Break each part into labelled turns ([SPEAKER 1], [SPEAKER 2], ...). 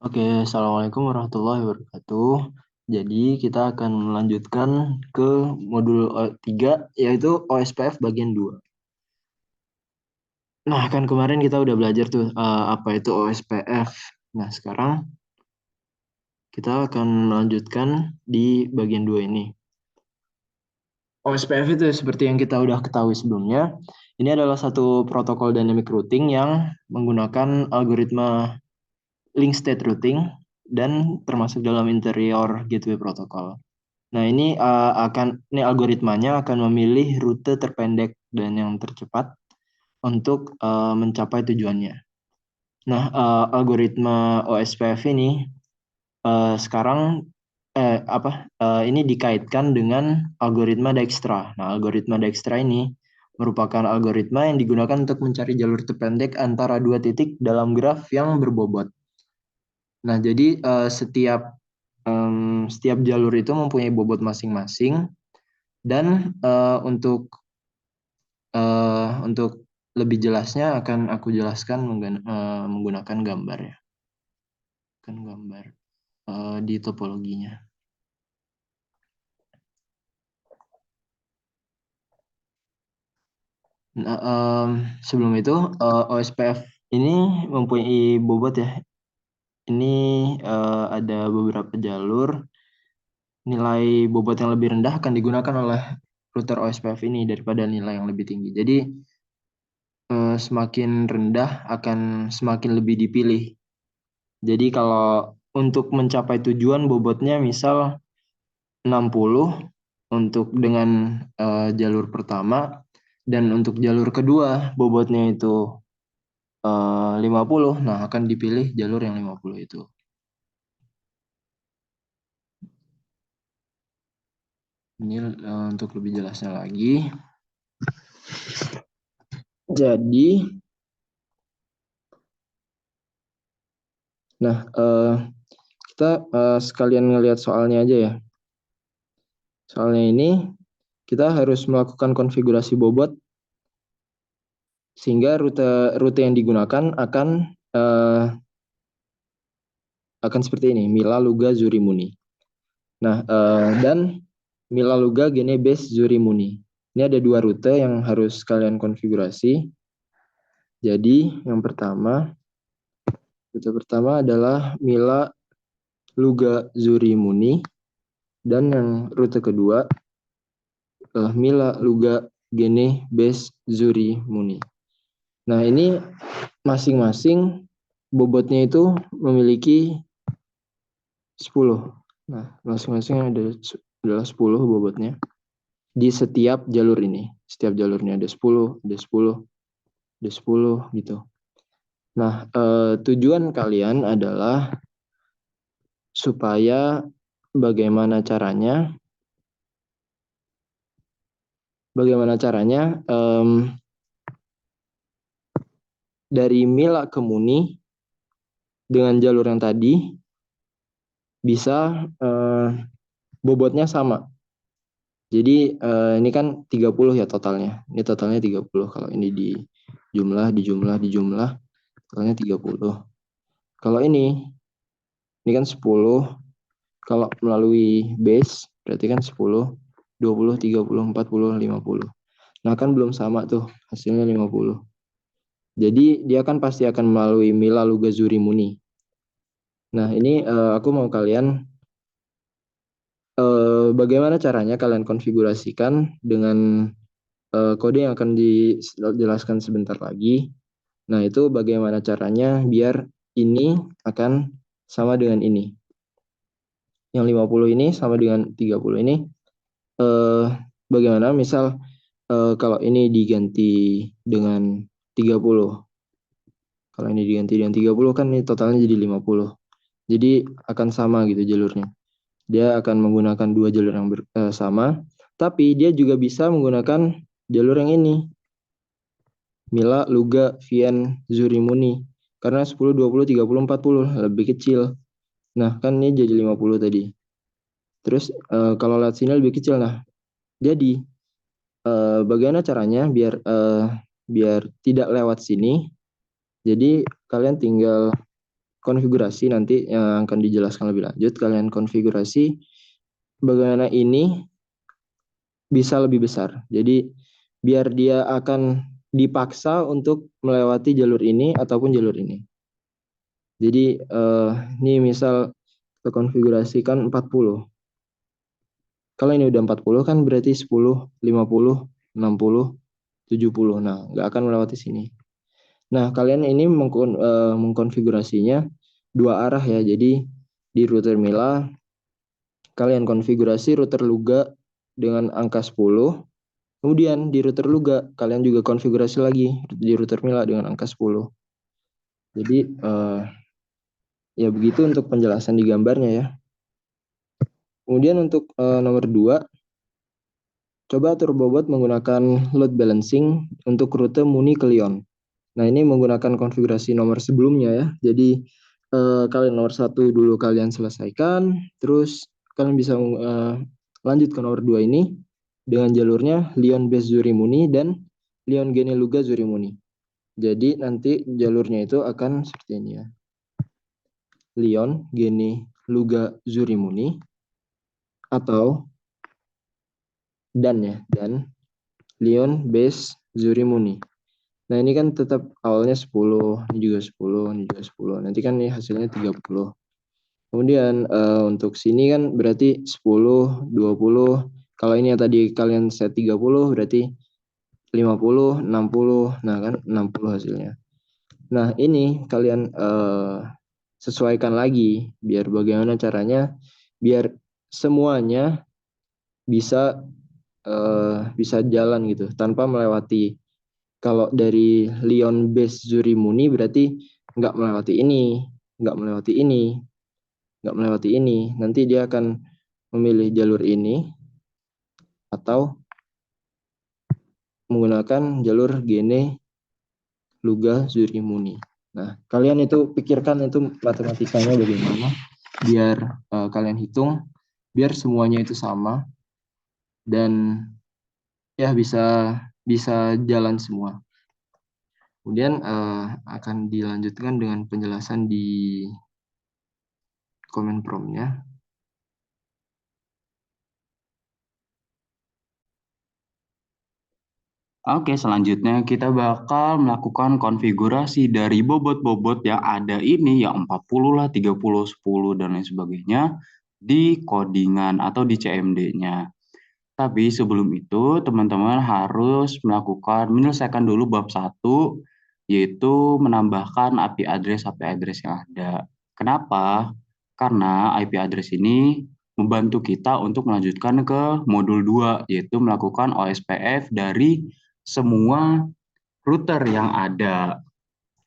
[SPEAKER 1] Oke, Assalamualaikum warahmatullahi wabarakatuh. Jadi kita akan melanjutkan ke modul 3, yaitu OSPF bagian 2. Nah, kan kemarin kita udah belajar tuh apa itu OSPF. Nah, sekarang kita akan melanjutkan di bagian 2 ini. OSPF itu seperti yang kita udah ketahui sebelumnya, ini adalah satu protokol dynamic routing yang menggunakan algoritma link state routing dan termasuk dalam interior gateway protocol. Nah, ini algoritmanya akan memilih rute terpendek dan yang tercepat untuk mencapai tujuannya. Nah, algoritma OSPF ini sekarang ini dikaitkan dengan algoritma Dijkstra. Nah, algoritma Dijkstra ini merupakan algoritma yang digunakan untuk mencari jalur terpendek antara dua titik dalam graf yang berbobot. Nah, jadi setiap jalur itu mempunyai bobot masing-masing dan untuk lebih jelasnya akan aku jelaskan menggunakan gambar ya, kan gambar di topologinya. Nah, sebelum itu OSPF ini mempunyai bobot ya. Ini ada beberapa jalur. Nilai bobot yang lebih rendah akan digunakan oleh router OSPF ini daripada nilai yang lebih tinggi. Jadi semakin rendah akan semakin lebih dipilih. Jadi kalau untuk mencapai tujuan bobotnya misal 60 untuk dengan jalur pertama, dan untuk jalur kedua bobotnya itu 50, nah akan dipilih jalur yang 50 itu. Ini untuk lebih jelasnya lagi. Jadi, nah kita sekalian ngelihat soalnya aja ya. Soalnya ini kita harus melakukan konfigurasi bobot sehingga rute yang digunakan akan seperti ini, Mila Luga Zuri Muni. Nah, dan Mila Luga Gene Base Zuri Muni. Ini ada dua rute yang harus kalian konfigurasi. Jadi yang rute pertama adalah Mila Luga Zuri Muni, dan yang rute kedua adalah Mila Luga Gene Base Zuri Muni. Nah, ini masing-masing bobotnya itu memiliki 10. Nah, masing-masing adalah 10 bobotnya di setiap jalur ini. Setiap jalurnya ada 10, ada 10, ada 10 gitu. Nah, tujuan kalian adalah supaya bagaimana caranya dari Mila ke Muni dengan jalur yang tadi bisa bobotnya sama. Jadi ini kan 30 ya totalnya. Ini totalnya 30. Kalau ini dijumlah, totalnya 30. Kalau ini kan 10. Kalau melalui base berarti kan 10, 20, 30, 40, 50. Nah, kan belum sama tuh hasilnya 50. Jadi dia kan pasti akan melalui Mila Luga Zuri Muni. Nah, ini aku mau kalian bagaimana caranya kalian konfigurasikan dengan kode yang akan dijelaskan sebentar lagi. Nah, itu bagaimana caranya biar ini akan sama dengan ini. Yang 50 ini sama dengan 30 ini. Bagaimana misal kalau ini diganti dengan 30. Kalau ini diganti dengan 30 kan ini totalnya jadi 50. Jadi akan sama gitu jalurnya. Dia akan menggunakan dua jalur yang sama, tapi dia juga bisa menggunakan jalur yang ini. Mila, Luga, Vian, Zurimuni. Karena 10, 20, 30, 40 lebih kecil. Nah, kan ini jadi 50 tadi. Terus kalau lihat sini lebih kecil. Nah, jadi bagaimana caranya biar tidak lewat sini? Jadi kalian tinggal konfigurasi nanti yang akan dijelaskan lebih lanjut. Kalian konfigurasi bagaimana ini bisa lebih besar. Jadi biar dia akan dipaksa untuk melewati jalur ini ataupun jalur ini. Jadi ini misal kita konfigurasikan 40. Kalau ini udah 40 kan berarti 10, 50, 60, 70. Nah, nggak akan melewati sini. Nah, kalian ini mengkonfigurasinya dua arah ya. Jadi di router Mila kalian konfigurasi router Luga dengan angka 10. Kemudian di router Luga kalian juga konfigurasi lagi di router Mila dengan angka 10. Jadi ya begitu untuk penjelasan di gambarnya ya. Kemudian untuk nomor 2, coba atur bobot menggunakan load balancing untuk rute Muni ke Lyon. Nah, ini menggunakan konfigurasi nomor sebelumnya ya. Jadi kalian nomor 1 dulu kalian selesaikan, terus kalian bisa lanjut ke nomor 2 ini dengan jalurnya Lyon Base Zuri Muni dan Lyon Gene Luga Zuri Muni. Jadi nanti jalurnya itu akan seperti ini ya. Lyon Gene Luga Zuri Muni atau dan Lyon Base Zuri Muni. Nah, ini kan tetap awalnya 10, ini juga 10, ini juga 10. Nanti kan ini hasilnya 30. Kemudian untuk sini kan berarti 10, 20. Kalau ini yang tadi kalian set 30 berarti 50, 60. Nah, kan 60 hasilnya. Nah, ini kalian sesuaikan lagi biar bagaimana caranya biar semuanya bisa jalan gitu tanpa melewati. Kalau dari Lyon Base Zuri Muni berarti nggak melewati ini, nggak melewati ini, nggak melewati ini. Nanti dia akan memilih jalur ini atau menggunakan jalur Gene Luga Zuri Muni. Nah, kalian itu pikirkan itu matematikanya bagaimana biar kalian hitung biar semuanya itu sama dan ya bisa jalan semua. Kemudian akan dilanjutkan dengan penjelasan di komen promnya.
[SPEAKER 2] Oke, selanjutnya kita bakal melakukan konfigurasi dari bobot-bobot yang ada ini, yang 40 lah, 30, 10, dan lain sebagainya, di codingan atau di CMD-nya. Tapi sebelum itu, teman-teman harus menyelesaikan dulu bab 1, yaitu menambahkan IP address yang ada. Kenapa? Karena IP address ini membantu kita untuk melanjutkan ke modul 2, yaitu melakukan OSPF dari semua router yang ada.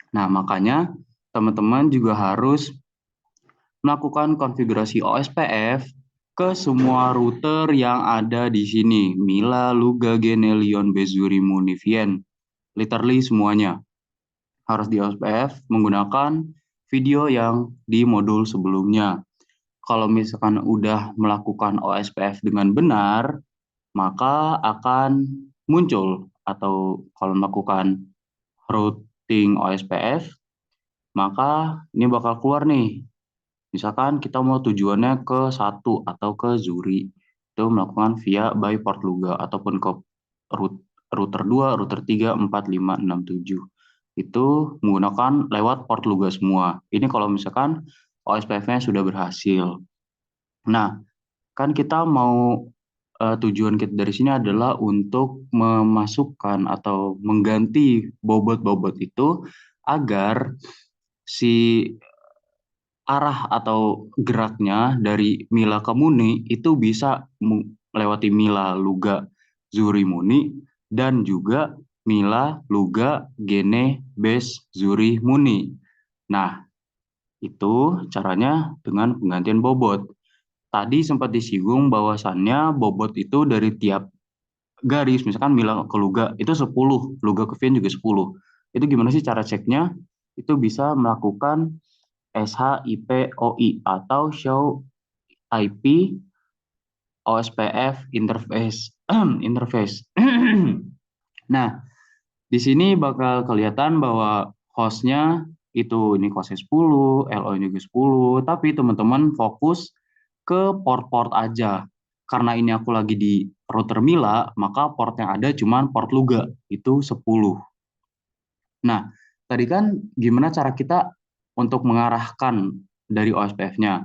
[SPEAKER 2] Nah, makanya teman-teman juga harus melakukan konfigurasi OSPF ke semua router yang ada di sini. Mila, Luga, Gene, Lyon, Bezuri, Muni, Vien. Literally semuanya harus di OSPF menggunakan video yang di modul sebelumnya. Kalau misalkan udah melakukan OSPF dengan benar, maka akan muncul atau kalau melakukan routing OSPF, maka ini bakal keluar nih. Misalkan kita mau tujuannya ke 1 atau ke Zuri, itu melakukan via by port Luga ataupun ke router 2, router 3, 4, 5, 6, 7. Itu menggunakan lewat port Luga semua. Ini kalau misalkan OSPF-nya sudah berhasil. Nah, kan kita mau tujuan kita dari sini adalah untuk memasukkan atau mengganti bobot-bobot itu agar si arah atau geraknya dari Mila ke Muni itu bisa melewati Mila, Luga, Zuri, Muni, dan juga Mila, Luga, Gene, Bes, Zuri, Muni. Nah, itu caranya dengan penggantian bobot. Tadi sempat disinggung bahwasannya bobot itu dari tiap garis, misalkan Mila ke Luga itu 10, Luga ke Vien juga 10. Itu gimana sih cara ceknya? Itu bisa melakukan SHIPOI atau Show IP OSPF Interface. Interface. Nah, di sini bakal kelihatan bahwa hostnya ini cosnya 10, LO-nya juga 10, tapi teman-teman fokus ke port-port aja. Karena ini aku lagi di router Mila, maka port yang ada cuma port Luga, itu 10. Nah, tadi kan gimana cara kita untuk mengarahkan dari OSPF-nya?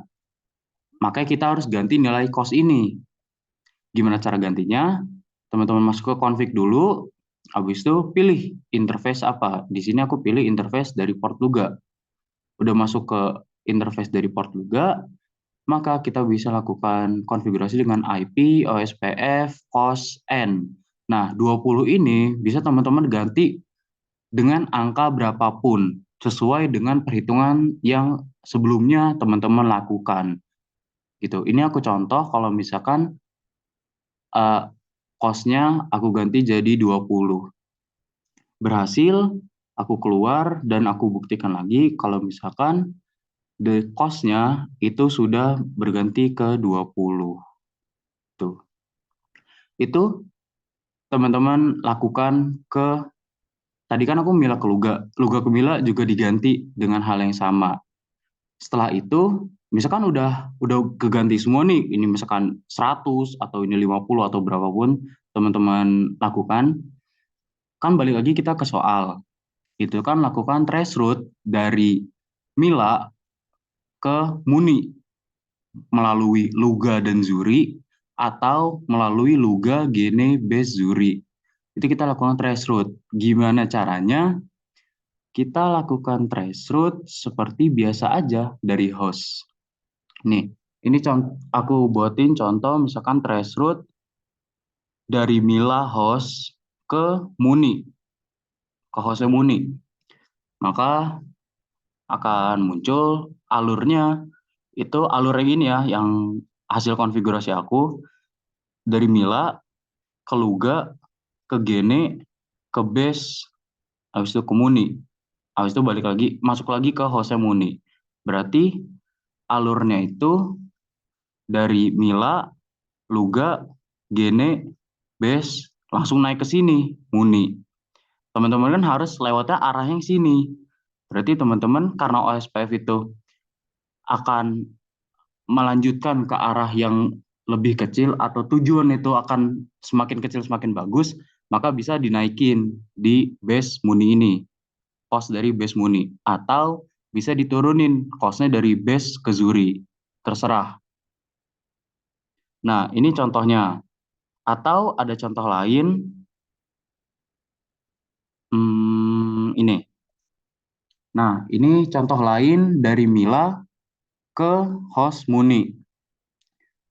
[SPEAKER 2] Makanya kita harus ganti nilai cost ini. Gimana cara gantinya? Teman-teman masuk ke config dulu, habis itu pilih interface apa. Di sini aku pilih interface dari port Luga. Udah masuk ke interface dari port Luga, maka kita bisa lakukan konfigurasi dengan IP, OSPF, COS, N. Nah, 20 ini bisa teman-teman ganti dengan angka berapapun, sesuai dengan perhitungan yang sebelumnya teman-teman lakukan. Gitu. Ini aku contoh kalau misalkan cost-nya aku ganti jadi 20. Berhasil, aku keluar dan aku buktikan lagi kalau misalkan the cost-nya itu sudah berganti ke 20. Tuh. Itu teman-teman lakukan ke, tadi kan aku Mila ke Luga. Luga ke Mila juga diganti dengan hal yang sama. Setelah itu, misalkan udah keganti semua nih, ini misalkan 100 atau ini 50 atau berapapun teman-teman lakukan, kan balik lagi kita ke soal. Itu kan lakukan trace route dari Mila ke Muni melalui Luga dan Zuri atau melalui Luga, Gene, Base, Zuri. Itu kita lakukan trace route. Gimana caranya? Kita lakukan trace route seperti biasa aja dari host. Nih, ini aku buatin contoh misalkan trace route dari Mila host ke Muni, ke hostnya Muni. Maka akan muncul alurnya, itu alur yang ini ya, yang hasil konfigurasi aku dari Mila ke Luga, ke Gene, ke Base, habis itu ke Muni. Habis itu balik lagi, masuk lagi ke hostnya Muni. Berarti alurnya itu dari Mila, Luga, Gene, Base, langsung naik ke sini, Muni. Teman-teman kan harus lewatnya arah yang sini. Berarti teman-teman karena OSPF itu akan melanjutkan ke arah yang lebih kecil atau tujuan itu akan semakin kecil semakin bagus, maka bisa dinaikin di base Muni ini, cost dari base Muni, atau bisa diturunin costnya dari base ke Zuri, terserah. Nah, ini contohnya. Atau ada contoh lain, ini. Nah, ini contoh lain dari Mila ke host Muni.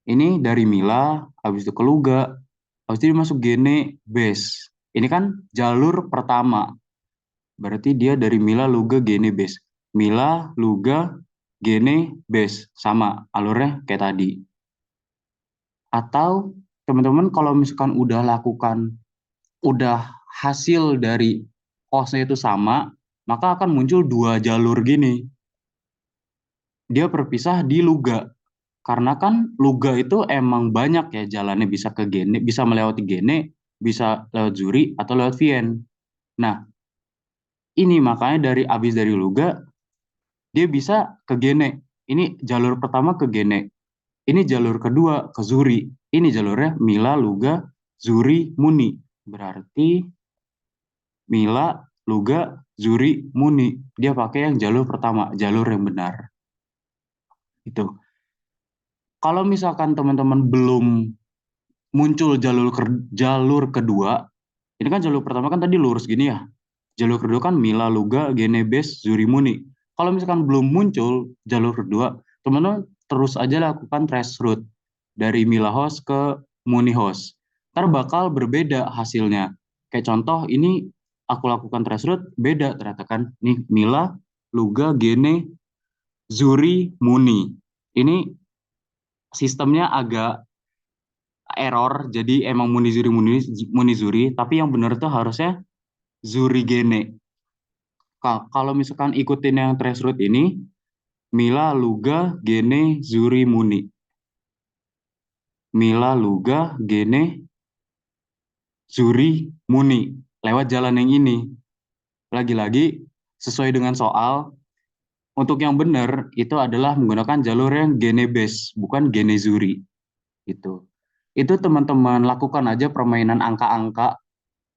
[SPEAKER 2] Ini dari Mila, habis itu ke Luga, habis itu masuk Gene Base. Ini kan jalur pertama. Berarti dia dari Mila, Luga, Gene Base. Mila, Luga, Gene Base. Sama alurnya kayak tadi. Atau teman-teman kalau misalkan udah hasil dari hostnya itu sama, maka akan muncul dua jalur gini. Dia berpisah di Luga. Karena kan Luga itu emang banyak ya jalannya, bisa ke Gene, bisa melewati Gene, bisa lewat Zuri atau lewat Vien. Nah, ini makanya abis dari Luga dia bisa ke Gene. Ini jalur pertama ke Gene. Ini jalur kedua ke Zuri. Ini jalurnya Mila, Luga, Zuri, Muni. Berarti Mila, Luga, Zuri, Muni. Dia pakai yang jalur pertama, jalur yang benar. Itu. Kalau misalkan teman-teman belum muncul jalur kedua, ini kan jalur pertama kan tadi lurus gini ya. Jalur kedua kan Mila, Luga, Gene, Base, Zuri, Muni. Kalau misalkan belum muncul jalur kedua, teman-teman terus aja lakukan trace route dari Mila host ke Muni host. Ntar bakal berbeda hasilnya. Kayak contoh ini aku lakukan trace route, beda ternyata kan. Nih Mila, Luga, Gene, Zuri, Muni. Ini sistemnya agak error, jadi emang Munizuri, tapi yang benar tuh harusnya Zuri Gene. Kalau misalkan ikutin yang trace route ini, Mila, Luga, Gene, Zuri, Muni. Mila, Luga, Gene, Zuri, Muni. Lewat jalan yang ini. Lagi-lagi, sesuai dengan soal, Untuk yang benar itu adalah menggunakan jalur yang gene base, bukan gene zuri gitu. Itu teman-teman lakukan aja permainan angka-angka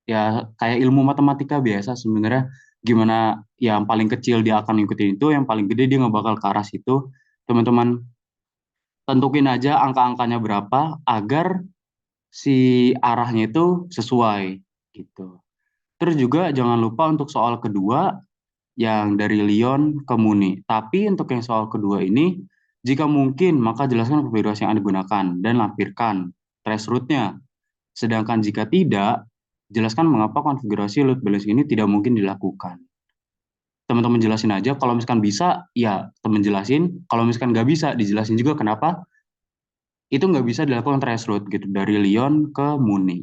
[SPEAKER 2] ya kayak ilmu matematika biasa sebenarnya, gimana yang paling kecil dia akan ngikutin itu, yang paling gede dia nggak bakal ke arah situ. Teman-teman tentuin aja angka-angkanya berapa agar si arahnya itu sesuai gitu. Terus juga jangan lupa untuk soal kedua yang dari Lyon ke Muni. Tapi untuk yang soal kedua ini, jika mungkin maka jelaskan konfigurasi yang Anda gunakan dan lampirkan trace route-nya. Sedangkan jika tidak, jelaskan mengapa konfigurasi load balancing ini tidak mungkin dilakukan. Teman-teman jelasin aja, kalau misalkan bisa, ya teman jelasin. Kalau misalkan nggak bisa, dijelasin juga kenapa itu nggak bisa dilakukan trace route gitu, dari Lyon ke Muni.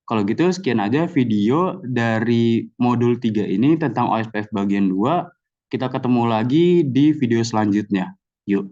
[SPEAKER 2] Kalau gitu, sekian aja video dari modul 3 ini tentang OSPF bagian 2. Kita ketemu lagi di video selanjutnya. Yuk.